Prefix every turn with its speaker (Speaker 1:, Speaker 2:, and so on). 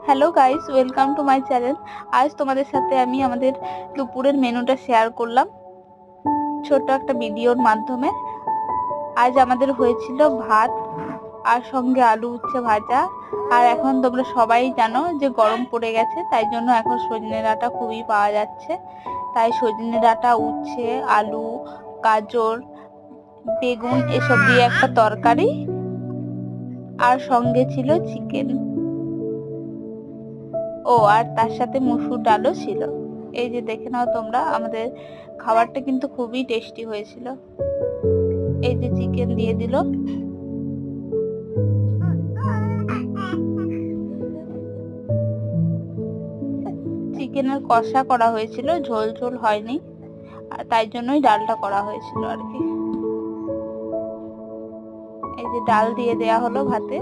Speaker 1: Hello guys, welcome to my channel. আজ তোমাদের সাথে আমি আমাদের দুপুরের মেনুটা শেয়ার করলাম ছোট্ট একটা ভিডিওর মাধ্যমে। আজ আমাদের হয়েছিল ভাত আর সঙ্গে আলু উচ্ছে ভাজা। আর এখন তোমরা সবাই জানো যে গরম পড়ে গেছে, তাই জন্য এখন সজনে ডাঁটা খুবই পাওয়া যাচ্ছে। তাই সজনে ডাঁটা, উচ্ছে, আলু, গাজর, বেগুন এসব দিয়ে একটা তরকারি, আর সঙ্গে ছিল চিকেন। আর তার সাথে মসুর ডালও ছিল। এই যে দেখে নাও তোমরা, আমাদের খাবারটা কিন্তু খুবই টেস্টি হয়েছিল। এই যে চিকেন দিয়ে দিল, চিকেনের কষা করা হয়েছিল, ঝোল ঝোল হয়নি, আর তাই জন্যই ডালটা করা হয়েছিল আর কি। এই যে ডাল দিয়ে দেয়া হলো ভাতে।